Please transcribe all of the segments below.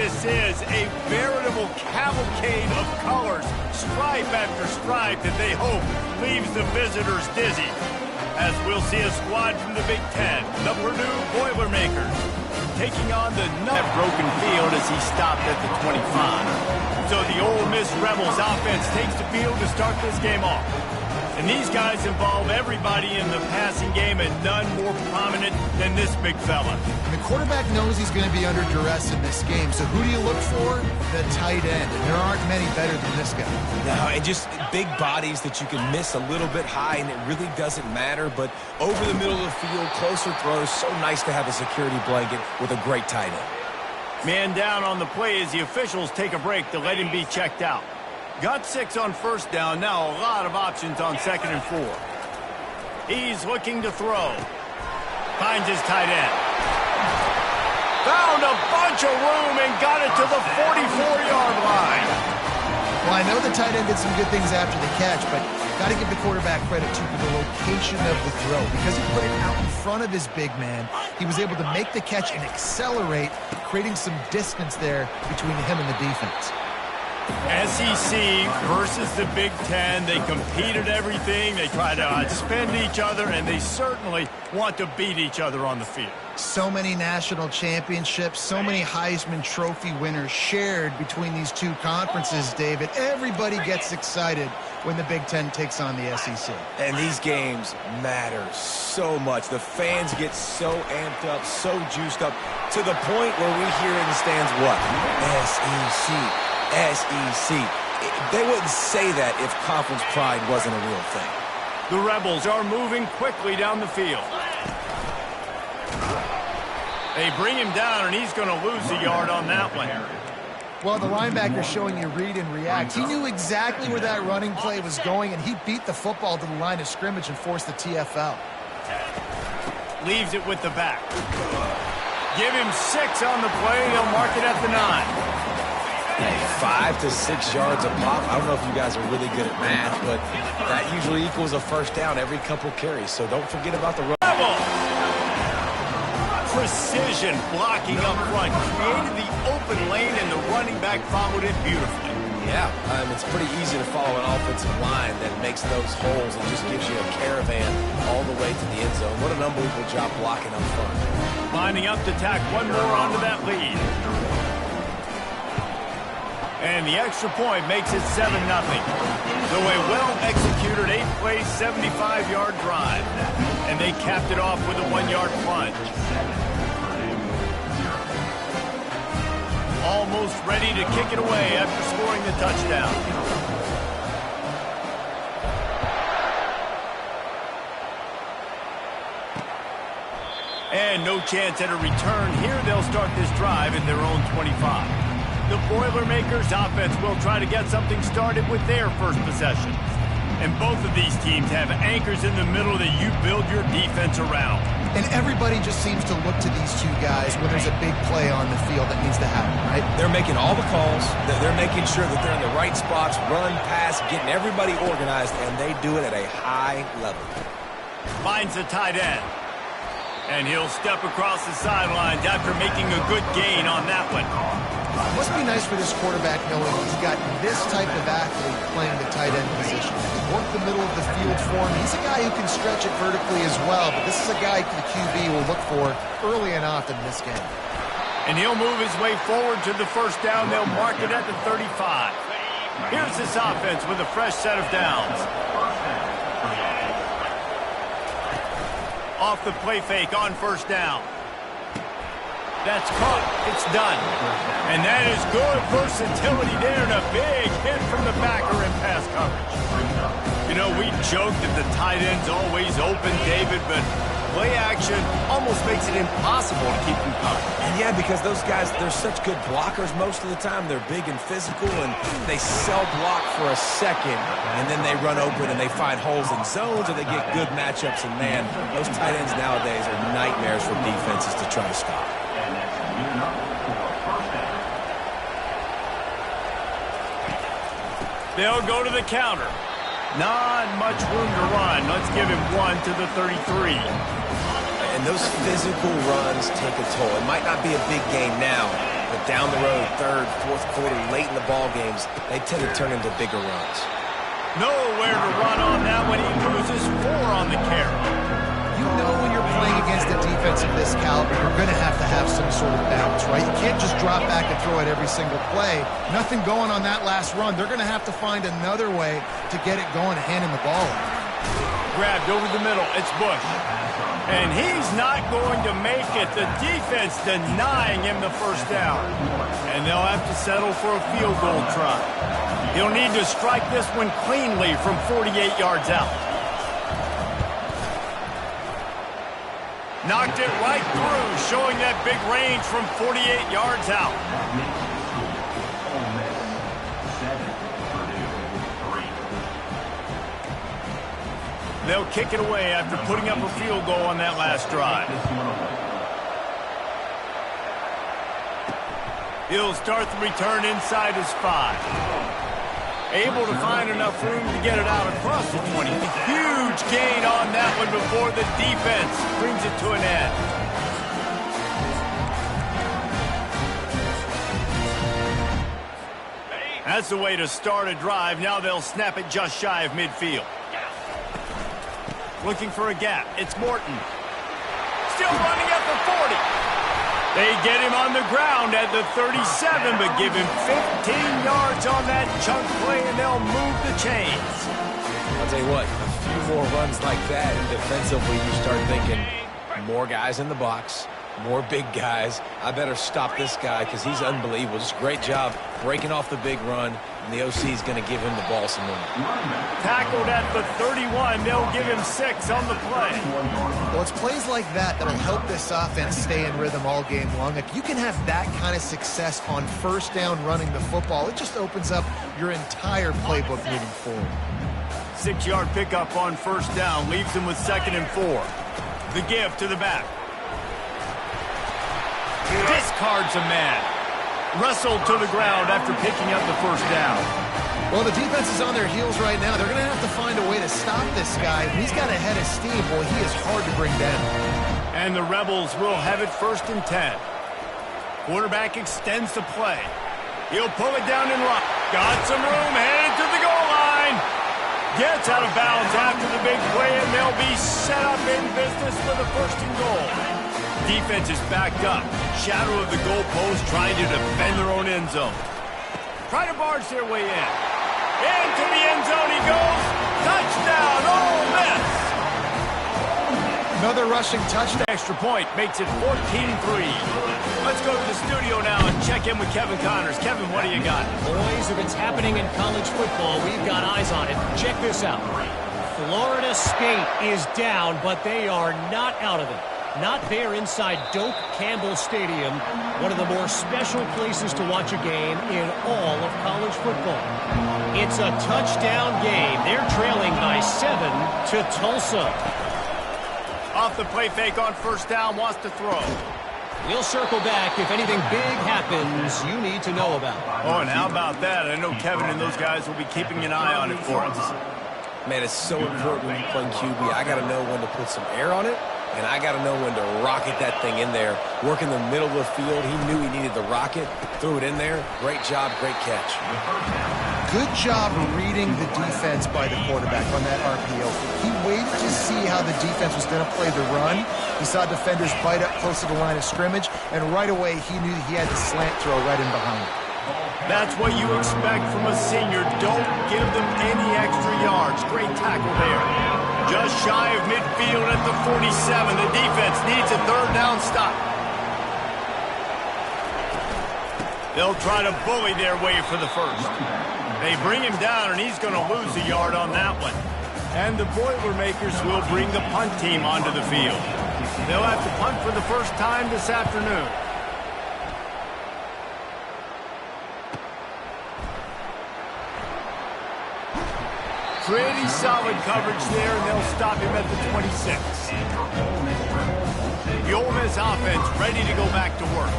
this is a veritable cavalcade of colors, stripe after stripe, that they hope leaves the visitors dizzy. As we'll see a squad from the Big Ten, the Purdue Boilermakers, taking on the broken field as he stopped at the 25. So the Ole Miss Rebels offense takes the field to start this game off. And these guys involve everybody in the passing game, and none more prominent than this big fella. And the quarterback knows he's going to be under duress in this game. So who do you look for? The tight end. And there aren't many better than this guy. No, and just big bodies that you can miss a little bit high, and it really doesn't matter. But over the middle of the field, closer throws, so nice to have a security blanket with a great tight end. Man down on the play as the officials take a break to let him be checked out. Got 6 on first down. Now a lot of options on 2nd and 4. He's looking to throw. Finds his tight end. Found a bunch of room and got it to the 44-yard line. Well, I know the tight end did some good things after the catch, but got to give the quarterback credit, too, for the location of the throw. Because he put it out in front of his big man, he was able to make the catch and accelerate, creating some distance there between him and the defense. SEC versus the Big Ten. They compete at everything. They try to outspend each other, and they certainly want to beat each other on the field. So many national championships, so many Heisman Trophy winners shared between these two conferences, David. Everybody gets excited when the Big Ten takes on the SEC. And these games matter so much. The fans get so amped up, so juiced up, to the point where we hear in the stands what? SEC. SEC. They wouldn't say that if conference pride wasn't a real thing. The Rebels are moving quickly down the field. They bring him down, and he's going to lose a yard on that one. Well, the linebacker showing you read and react. He knew exactly where that running play was going, and he beat the football to the line of scrimmage and forced the TFL. Leaves it with the back. Give him 6 on the play. He'll mark it at the 9. 5 to 6 yards a pop. I don't know if you guys are really good at math, but that usually equals a first down every couple carries. So don't forget about the run. Precision blocking up front. Created the open lane, and the running back followed it beautifully. Yeah, it's pretty easy to follow an offensive line that makes those holes and just gives you a caravan all the way to the end zone. What an unbelievable job blocking up front. Lining up to tack one more onto that lead. And the extra point makes it 7-0. So a well-executed 8-play, 75-yard drive. And they capped it off with a 1-yard plunge. Almost ready to kick it away after scoring the touchdown. And no chance at a return. Here they'll start this drive at their own 25. The Boilermakers offense will try to get something started with their first possession. And both of these teams have anchors in the middle that you build your defense around. And everybody just seems to look to these two guys when there's a big play on the field that needs to happen, right? They're making all the calls. They're making sure that they're in the right spots, run, pass, getting everybody organized, and they do it at a high level. Finds the tight end. And he'll step across the sidelines after making a good gain on that one. It must be nice for this quarterback knowing he's got this type of athlete playing the tight end position. Work the middle of the field for him. He's a guy who can stretch it vertically as well, but this is a guy the QB will look for early and often in this game. And he'll move his way forward to the first down. They'll mark it at the 35. Here's this offense with a fresh set of downs. Off the play fake on first down. That's caught. It's done. And that is good versatility there, and a big hit from the backer in pass coverage. You know, we joke that the tight end's always open, David, but play action almost makes it impossible to keep them covered. And yeah, because those guys, they're such good blockers most of the time. They're big and physical, and they cell block for a second, and then they run open and they find holes in zones, or they get good matchups. And man, those tight ends nowadays are nightmares for defenses to try to stop. They'll go to the counter. Not much room to run. Let's give him 1 to the 33. And those physical runs take a toll. It might not be a big game now, but down the road, third, fourth quarter, late in the ball games, they tend to turn into bigger runs. Nowhere to run on that when he loses 4 on the carry. You know when you're playing against a defense of this caliber, you're going to have some sort of bounce, right? You can't just drop back and throw it every single play. Nothing going on that last run. They're going to have to find another way to get it going and handing the ball off. Grabbed over the middle. It's Bush. And he's not going to make it. The defense denying him the first down. And they'll have to settle for a field goal try. He'll need to strike this one cleanly from 48 yards out. Knocked it right through, showing that big range from 48 yards out. They'll kick it away after putting up a field goal on that last drive. He'll start the return inside his 5. Able to find enough room to get it out across the 20. Huge gain on that one before the defense brings it to an end. That's the way to start a drive. Now they'll snap it just shy of midfield. Looking for a gap. It's Morton. Still running at the 40. They get him on the ground at the 37, but give him 15 yards on that chunk play, and they'll move the chains. I'll tell you what, a few more runs like that, and defensively you start thinking, more guys in the box, more big guys. I better stop this guy because he's unbelievable. Just great job breaking off the big run, and the OC is going to give him the ball some more. Tackled at the 31. They'll give him 6 on the play. Well, it's plays like that that'll help this offense stay in rhythm all game long. If you can have that kind of success on first down running the football, it just opens up your entire playbook moving forward. 6-yard pickup on first down leaves him with 2nd and 4. The give to the back. Discards a man. Wrestled to the ground after picking up the first down. Well, the defense is on their heels right now. They're going to have to find a way to stop this guy. He's got a head of steam. Well, he is hard to bring down. And the Rebels will have it 1st and 10. Quarterback extends the play. He'll pull it down and run. Got some room, headed to the goal line. Gets out of bounds after the big play, and they'll be set up in business for the 1st and goal. Defense is backed up. Shadow of the goalpost trying to defend their own end zone. Try to barge their way in. Into the end zone he goes. Touchdown, Ole Miss. Another rushing touchdown. Extra point makes it 14-3. Let's go to the studio now and check in with Kevin Connors. Kevin, what do you got? Boys, if it's happening in college football, we've got eyes on it. Check this out. Florida State is down, but they are not out of it. Not there inside Doak Campbell Stadium, one of the more special places to watch a game in all of college football. It's a touchdown game. They're trailing by 7 to Tulsa. Off the play fake on first down, wants to throw. We'll circle back if anything big happens you need to know about. Oh, and how about that? I know Kevin and those guys will be keeping an eye on it for us. Man, it's so important when you're playing QB. I got to know when to put some air on it, and I got to know when to rocket that thing in there. Work in the middle of the field. He knew he needed the rocket. Threw it in there. Great job, great catch. Good job reading the defense by the quarterback on that RPO. He waited to see how the defense was going to play the run. He saw defenders bite up close to the line of scrimmage, and right away he knew he had the slant throw right in behind. That's what you expect from a senior. Don't give them any extra yards. Great tackle there. Just shy of midfield at the 47. The defense needs a 3rd down stop. They'll try to bully their way for the 1st. They bring him down, and he's going to lose a yard on that one. And the Boilermakers will bring the punt team onto the field. They'll have to punt for the first time this afternoon. Pretty solid coverage there, and they'll stop him at the 26. The Ole Miss offense ready to go back to work.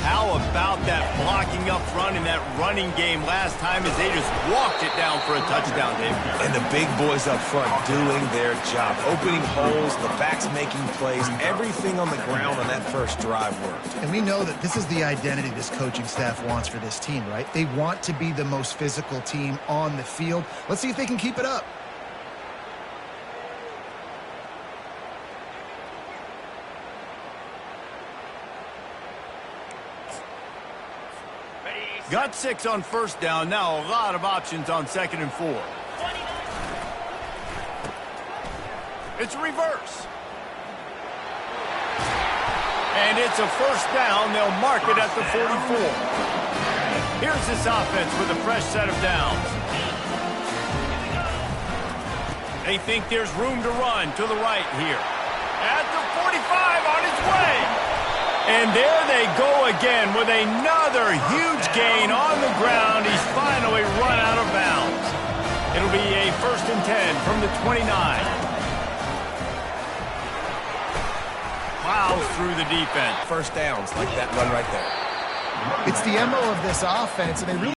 How about that blocking up front in that running game last time as they just walked it down for a touchdown, Dave? And the big boys up front doing their job. Opening holes, the backs making plays. Everything on the ground on that first drive worked. And we know that this is the identity this coaching staff wants for this team, right? They want to be the most physical team on the field. Let's see if they can keep it up. Got 6 on first down. Now a lot of options on 2nd and 4. It's a reverse. And it's a first down. They'll mark it at the 44. Here's this offense with a fresh set of downs. They think there's room to run to the right here. At the 45 on his way. And there they go again with another huge gain on the ground. He's finally run out of bounds. It'll be a 1st and 10 from the 29. Plows through the defense. First downs like that run right there. It's the MO of this offense, and they really